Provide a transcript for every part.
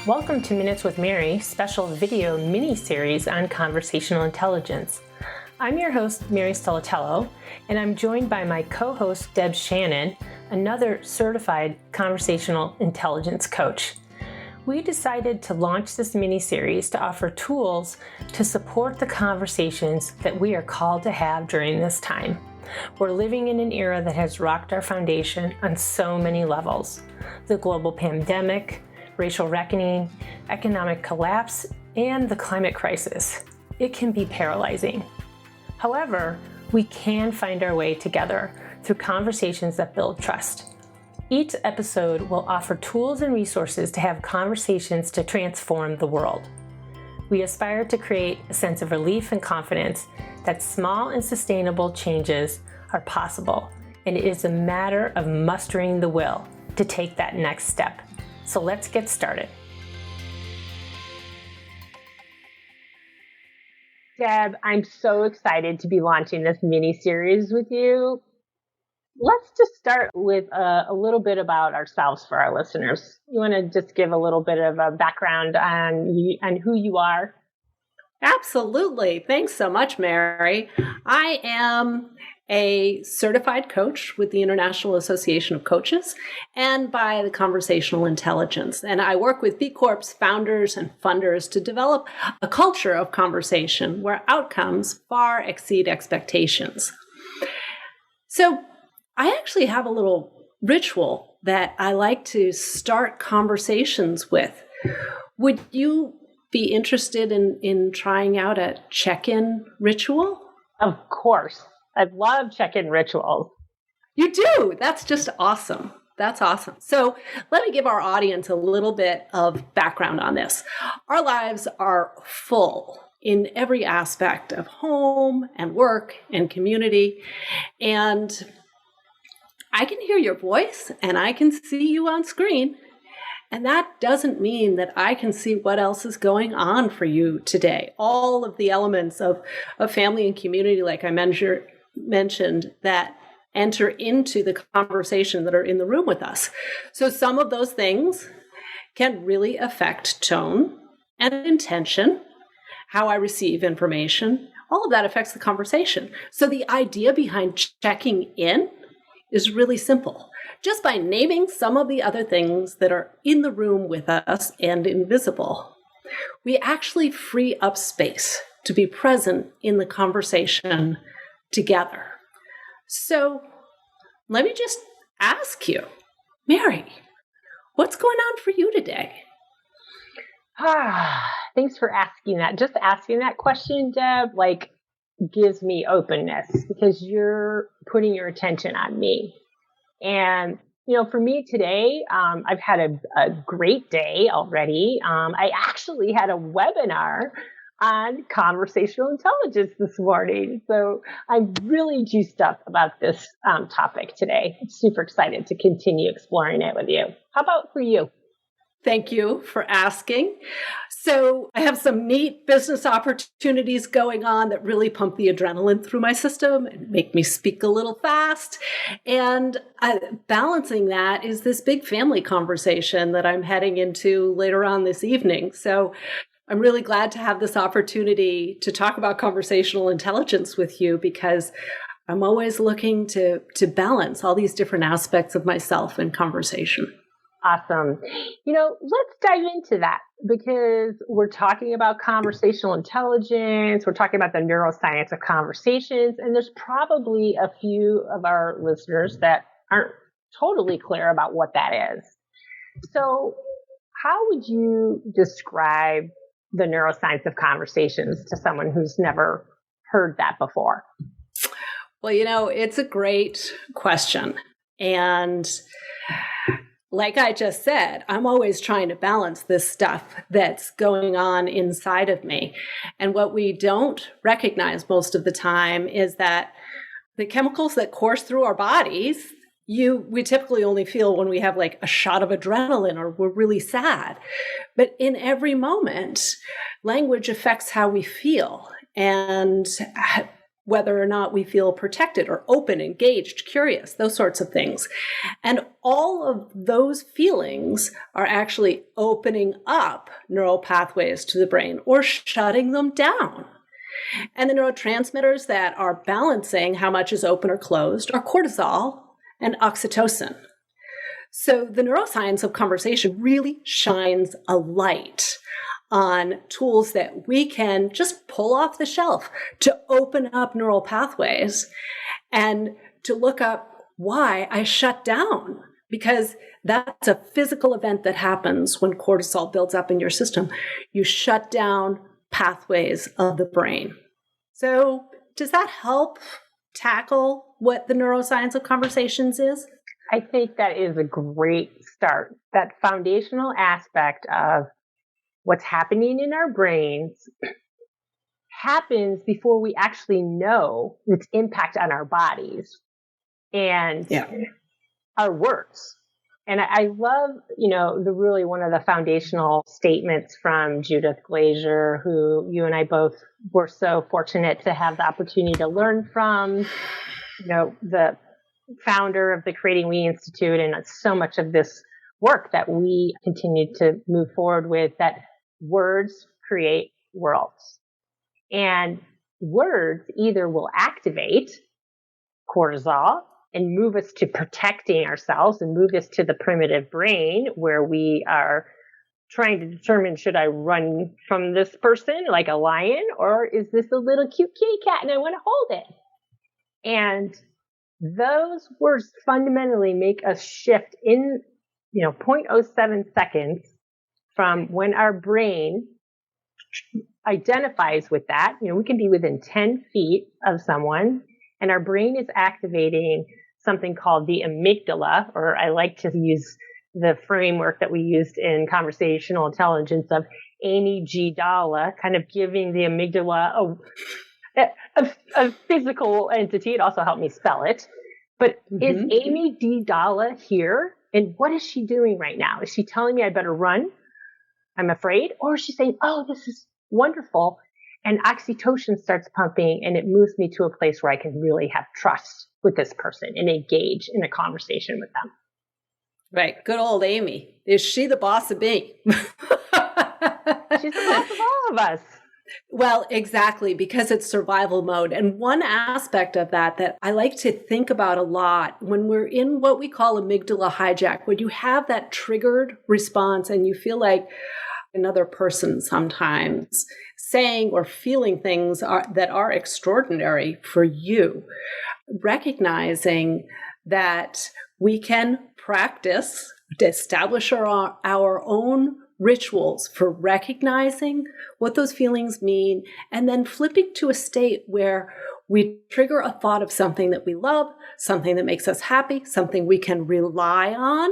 Welcome to Minutes with Mary, special video mini-series on conversational intelligence. I'm your host, Mary Stelatello, and I'm joined by my co-host, Deb Shannon, another certified conversational intelligence coach. We decided to launch this mini-series to offer tools to support the conversations that we are called to have during this time. We're living in an era that has rocked our foundation on so many levels. The global pandemic, racial reckoning, economic collapse, and the climate crisis. It can be paralyzing. However, we can find our way together through conversations that build trust. Each episode will offer tools and resources to have conversations to transform the world. We aspire to create a sense of relief and confidence that small and sustainable changes are possible, and it is a matter of mustering the will to take that next step. So let's get started. Deb, I'm so excited to be launching this mini-series with you. Let's just start with a little bit about ourselves for our listeners. You want to just give a little bit of a background on who you are? Absolutely. Thanks so much, Mary. I am a certified coach with the International Association of Coaches and by the Conversational Intelligence. And I work with B Corps founders and funders to develop a culture of conversation where outcomes far exceed expectations. So I actually have a little ritual that I like to start conversations with. Would you be interested in trying out a check-in ritual? Of course. I love check-in rituals. You do? That's just awesome. That's awesome. So let me give our audience a little bit of background on this. Our lives are full in every aspect of home and work and community. And I can hear your voice and I can see you on screen. And that doesn't mean that I can see what else is going on for you today. All of the elements of family and community, like I mentioned, that enter into the conversation that are in the room with us. So some of those things can really affect tone and intention, how I receive information. All of that affects the conversation. So the idea behind checking in is really simple. Just by naming some of the other things that are in the room with us and invisible, we actually free up space to be present in the conversation together. So let me just ask you, Mary, what's going on for you today? Thanks for asking that. Just asking that question, Deb, gives me openness because you're putting your attention on me. And, for me today, I've had a great day already. I actually had a webinar on conversational intelligence this morning. So I'm really juiced up about this topic today. I'm super excited to continue exploring it with you. How about for you? Thank you for asking. So I have some neat business opportunities going on that really pump the adrenaline through my system and make me speak a little fast. And balancing that is this big family conversation that I'm heading into later on this evening. So I'm really glad to have this opportunity to talk about conversational intelligence with you because I'm always looking to balance all these different aspects of myself in conversation. Awesome. Let's dive into that because we're talking about conversational intelligence. We're talking about the neuroscience of conversations. And there's probably a few of our listeners that aren't totally clear about what that is. So how would you describe the neuroscience of conversations to someone who's never heard that before? Well, it's a great question. And like I just said, I'm always trying to balance this stuff that's going on inside of me. And what we don't recognize most of the time is that the chemicals that course through our bodies, we typically only feel when we have like a shot of adrenaline or we're really sad. But in every moment, language affects how we feel. And whether or not we feel protected or open, engaged, curious, those sorts of things. And all of those feelings are actually opening up neural pathways to the brain or shutting them down. And the neurotransmitters that are balancing how much is open or closed are cortisol and oxytocin. So the neuroscience of conversation really shines a light on tools that we can just pull off the shelf to open up neural pathways and to look up why I shut down, because that's a physical event that happens when cortisol builds up in your system. You shut down pathways of the brain. So does that help tackle what the neuroscience of conversations is? I think that is a great start. That foundational aspect of what's happening in our brains happens before we actually know its impact on our bodies and our words. And I love, one of the foundational statements from Judith Glaser, who you and I both were so fortunate to have the opportunity to learn from, the founder of the Creating We Institute, and so much of this work that we continue to move forward with, that words create worlds. And words either will activate cortisol and move us to protecting ourselves and move us to the primitive brain where we are trying to determine, should I run from this person like a lion, or is this a little cute kitty cat and I want to hold it? And those words fundamentally make us shift in, 0.07 seconds from when our brain identifies with that. We can be within 10 feet of someone and our brain is activating something called the amygdala, or I like to use the framework that we used in conversational intelligence of Amy G. Dalla, kind of giving the amygdala a physical entity. It also helped me spell it. But is Amy D. Dalla here? And what is she doing right now? Is she telling me I better run? I'm afraid. Or is she saying, oh, this is wonderful. And oxytocin starts pumping and it moves me to a place where I can really have trust with this person and engage in a conversation with them. Right. Good old Amy. Is she the boss of me? She's the boss of all of us. Well, exactly, because it's survival mode. And one aspect of that I like to think about a lot when we're in what we call amygdala hijack, when you have that triggered response and you feel like another person sometimes saying or feeling things that are extraordinary for you, recognizing that we can practice to establish our own rituals for recognizing what those feelings mean, and then flipping to a state where we trigger a thought of something that we love, something that makes us happy, something we can rely on,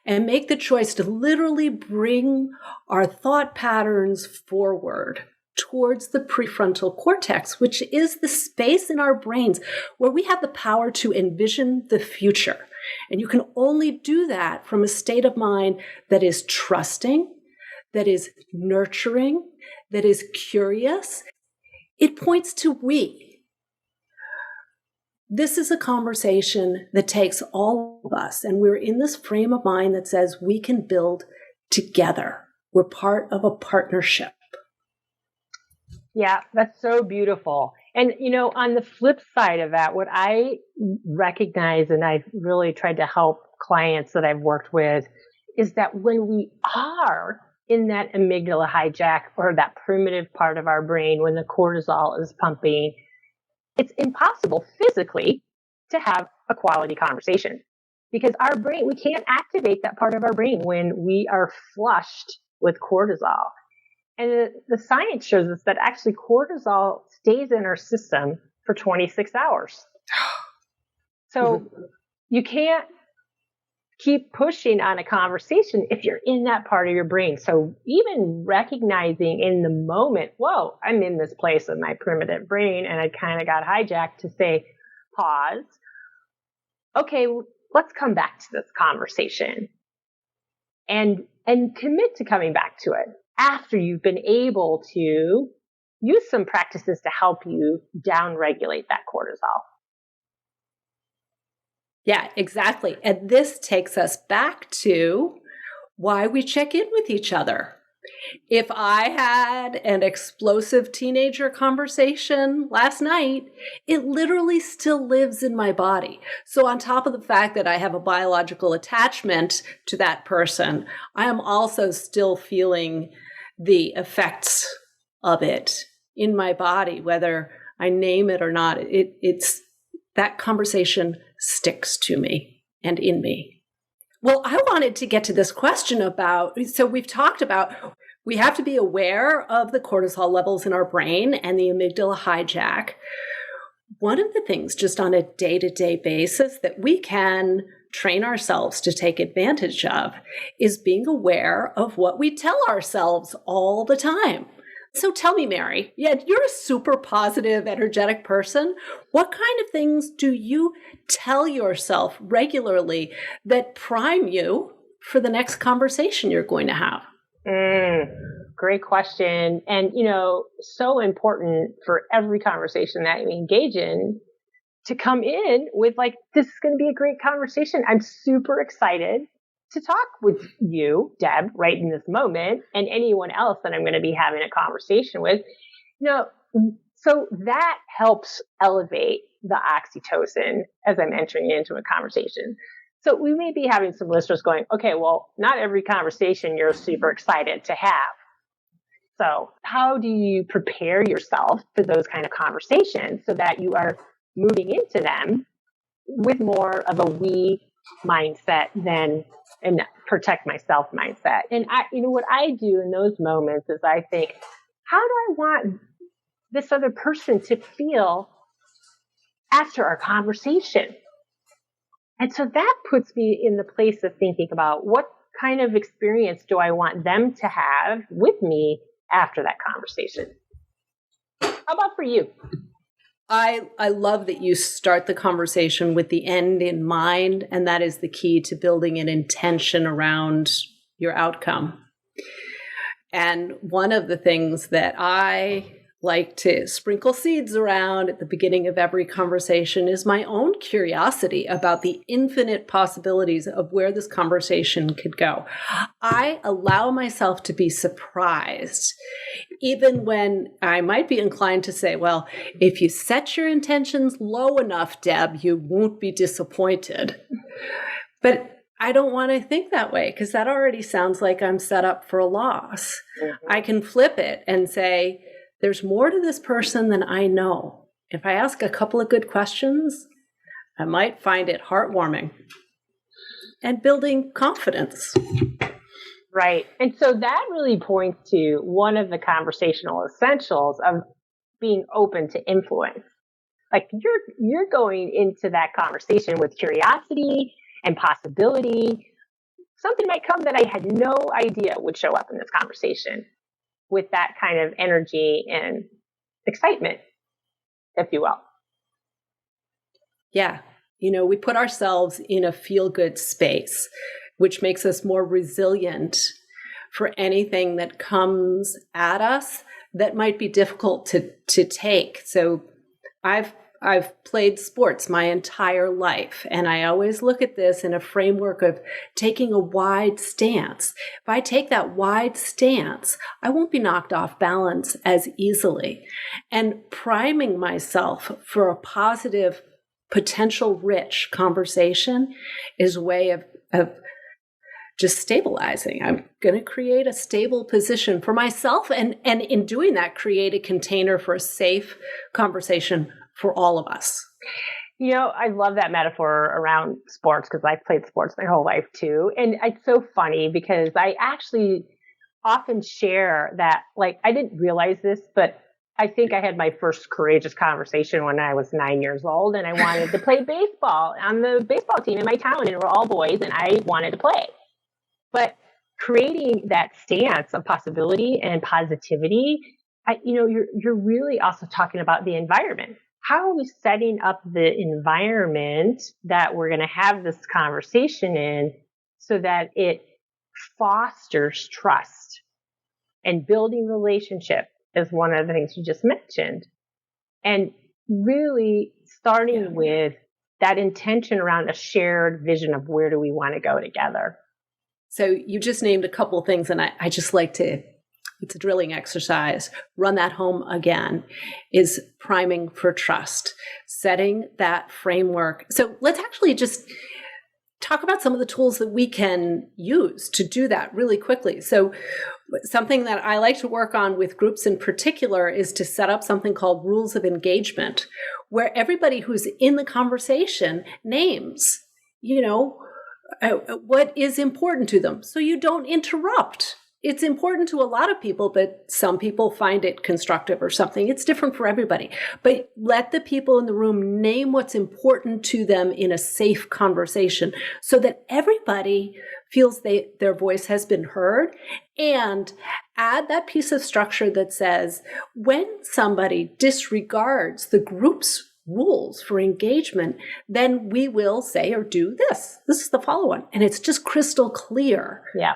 and make the choice to literally bring our thought patterns forward towards the prefrontal cortex, which is the space in our brains where we have the power to envision the future. And you can only do that from a state of mind that is trusting, that is nurturing, that is curious. It points to we. This is a conversation that takes all of us, and we're in this frame of mind that says we can build together. We're part of a partnership. Yeah, that's so beautiful. And, on the flip side of that, what I recognize, and I've really tried to help clients that I've worked with, is that when we are in that amygdala hijack, or that primitive part of our brain, when the cortisol is pumping, it's impossible physically to have a quality conversation, because our brain, we can't activate that part of our brain when we are flushed with cortisol. And the science shows us that actually cortisol stays in our system for 26 hours. So you can't keep pushing on a conversation if you're in that part of your brain. So even recognizing in the moment, whoa, I'm in this place of my primitive brain and I kind of got hijacked, to say, pause. Okay, let's come back to this conversation and commit to coming back to it after you've been able to use some practices to help you downregulate that cortisol. Yeah, exactly. And this takes us back to why we check in with each other. If I had an explosive teenager conversation last night, it literally still lives in my body. So on top of the fact that I have a biological attachment to that person, I am also still feeling the effects of it in my body, whether I name it or not. It's that conversation sticks to me and in me. Well, I wanted to get to this question about, so we've talked about, we have to be aware of the cortisol levels in our brain and the amygdala hijack. One of the things just on a day-to-day basis that we can train ourselves to take advantage of is being aware of what we tell ourselves all the time. So tell me, Mary, you're a super positive, energetic person. What kind of things do you tell yourself regularly that prime you for the next conversation you're going to have? Great question. And, so important for every conversation that we engage in to come in with this is going to be a great conversation. I'm super excited to talk with you, Deb, right in this moment, and anyone else that I'm going to be having a conversation with. So that helps elevate the oxytocin as I'm entering into a conversation. So we may be having some listeners going, okay, well, not every conversation you're super excited to have. So how do you prepare yourself for those kind of conversations so that you are moving into them with more of a we mindset than and protect myself mindset? And what I do in those moments is I think, how do I want this other person to feel after our conversation? And so that puts me in the place of thinking about what kind of experience do I want them to have with me after that conversation? How about for you? I love that you start the conversation with the end in mind, and that is the key to building an intention around your outcome. And one of the things that I like to sprinkle seeds around at the beginning of every conversation is my own curiosity about the infinite possibilities of where this conversation could go. I allow myself to be surprised, even when I might be inclined to say, well, if you set your intentions low enough, Deb, you won't be disappointed. But I don't want to think that way because that already sounds like I'm set up for a loss. Mm-hmm. I can flip it and say, there's more to this person than I know. If I ask a couple of good questions, I might find it heartwarming and building confidence. Right. And so that really points to one of the conversational essentials of being open to influence. Like you're going into that conversation with curiosity and possibility. Something might come that I had no idea would show up in this conversation, with that kind of energy and excitement, if you will. Yeah. We put ourselves in a feel-good space, which makes us more resilient for anything that comes at us that might be difficult to take. So I've played sports my entire life, and I always look at this in a framework of taking a wide stance. If I take that wide stance, I won't be knocked off balance as easily. And priming myself for a positive, potential rich conversation is a way of just stabilizing. I'm going to create a stable position for myself, and in doing that, create a container for a safe conversation for all of us. I love that metaphor around sports because I've played sports my whole life too. And it's so funny because I actually often share that, I didn't realize this, but I think I had my first courageous conversation when I was 9 years old, and I wanted to play baseball on the baseball team in my town, and we're all boys, and I wanted to play. But creating that stance of possibility and positivity, you're really also talking about the environment. How are we setting up the environment that we're going to have this conversation in so that it fosters trust and building relationship is one of the things you just mentioned. And really starting with that intention around a shared vision of where do we want to go together. So you just named a couple of things, and I just like to, it's a drilling exercise, run that home again, is priming for trust, setting that framework. So let's actually just talk about some of the tools that we can use to do that really quickly. So something that I like to work on with groups in particular is to set up something called rules of engagement, where everybody who's in the conversation names, what is important to them. So you don't interrupt. It's important to a lot of people, but some people find it constructive or something. It's different for everybody. But let the people in the room name what's important to them in a safe conversation so that everybody feels their voice has been heard, and add that piece of structure that says when somebody disregards the group's rules for engagement, then we will say or do this. This is the follow-on. And it's just crystal clear. Yeah.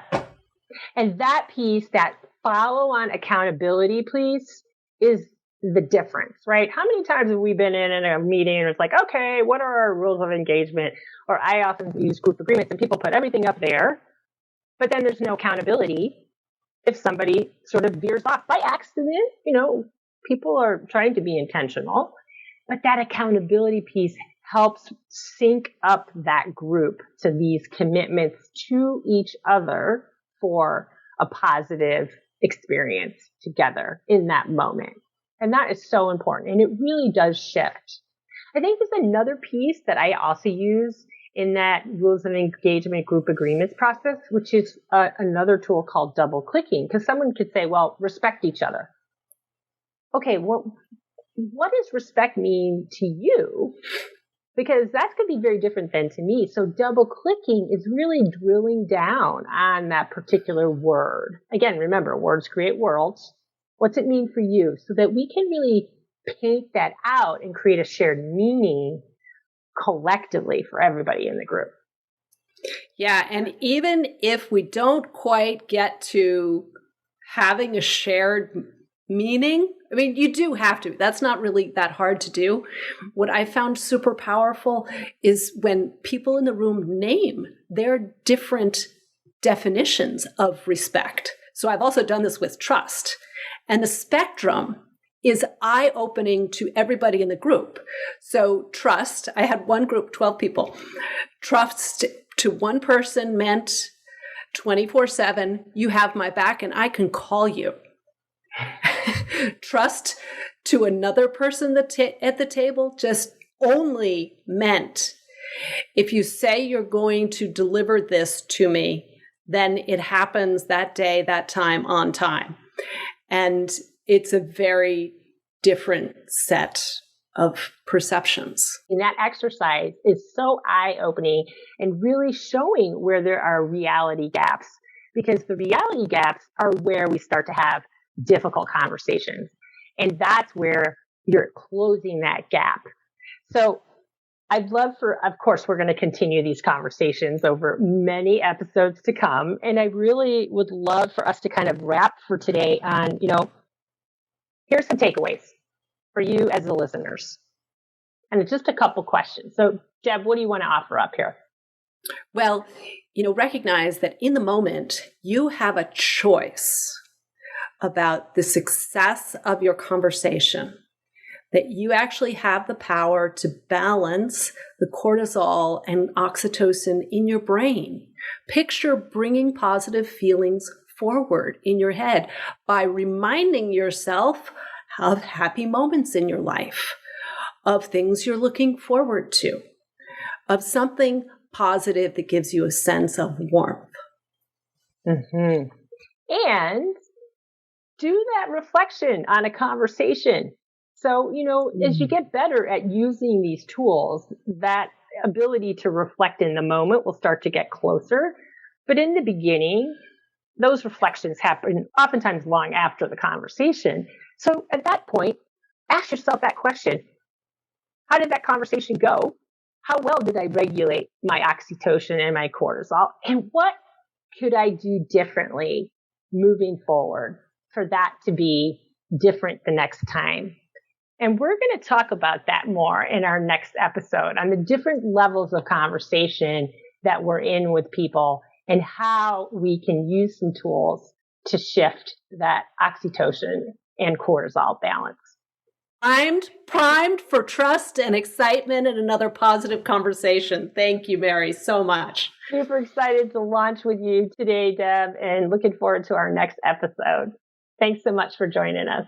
And that piece, that follow-on accountability piece, is the difference, right? How many times have we been in a meeting and it's like, okay, what are our rules of engagement? Or I often use group agreements and people put everything up there, but then there's no accountability if somebody sort of veers off by accident. People are trying to be intentional, but that accountability piece helps sync up that group to these commitments to each other for a positive experience together in that moment. And that is so important. And it really does shift. I think there's another piece that I also use in that rules of engagement group agreements process, which is another tool called double clicking. Because someone could say, well, respect each other. Okay, well, what does respect mean to you? Because that's going to be very different than to me. So double clicking is really drilling down on that particular word. Again, remember, words create worlds. What's it mean for you? So that we can really paint that out and create a shared meaning collectively for everybody in the group. Yeah. And even if we don't quite get to having a shared meaning, I mean, you do have to. That's not really that hard to do. What I found super powerful is when people in the room name their different definitions of respect. So I've also done this with trust. And the spectrum is eye-opening to everybody in the group. So trust, I had one group, 12 people. Trust to one person meant 24/7, you have my back and I can call you. Trust to another person at the table just only meant if you say you're going to deliver this to me, then it happens that day, that time, on time. And it's a very different set of perceptions. And that exercise is so eye-opening and really showing where there are reality gaps, because the reality gaps are where we start to have difficult conversations. And that's where you're closing that gap. So I'd love of course, we're going to continue these conversations over many episodes to come. And I really would love for us to kind of wrap for today on, here's some takeaways for you as the listeners. And it's just a couple questions. So Deb, what do you want to offer up here? Well, recognize that in the moment, you have a choice about the success of your conversation, that you actually have the power to balance the cortisol and oxytocin in your brain. Picture bringing positive feelings forward in your head by reminding yourself of happy moments in your life, of things you're looking forward to, of something positive that gives you a sense of warmth. Mm-hmm. And do that reflection on a conversation. So, as you get better at using these tools, that ability to reflect in the moment will start to get closer. But in the beginning, those reflections happen oftentimes long after the conversation. So at that point, ask yourself that question. How did that conversation go? How well did I regulate my oxytocin and my cortisol? And what could I do differently moving forward for that to be different the next time. And we're going to talk about that more in our next episode on the different levels of conversation that we're in with people and how we can use some tools to shift that oxytocin and cortisol balance. Primed for trust and excitement and another positive conversation. Thank you, Mary, so much. Super excited to launch with you today, Deb, and looking forward to our next episode. Thanks so much for joining us.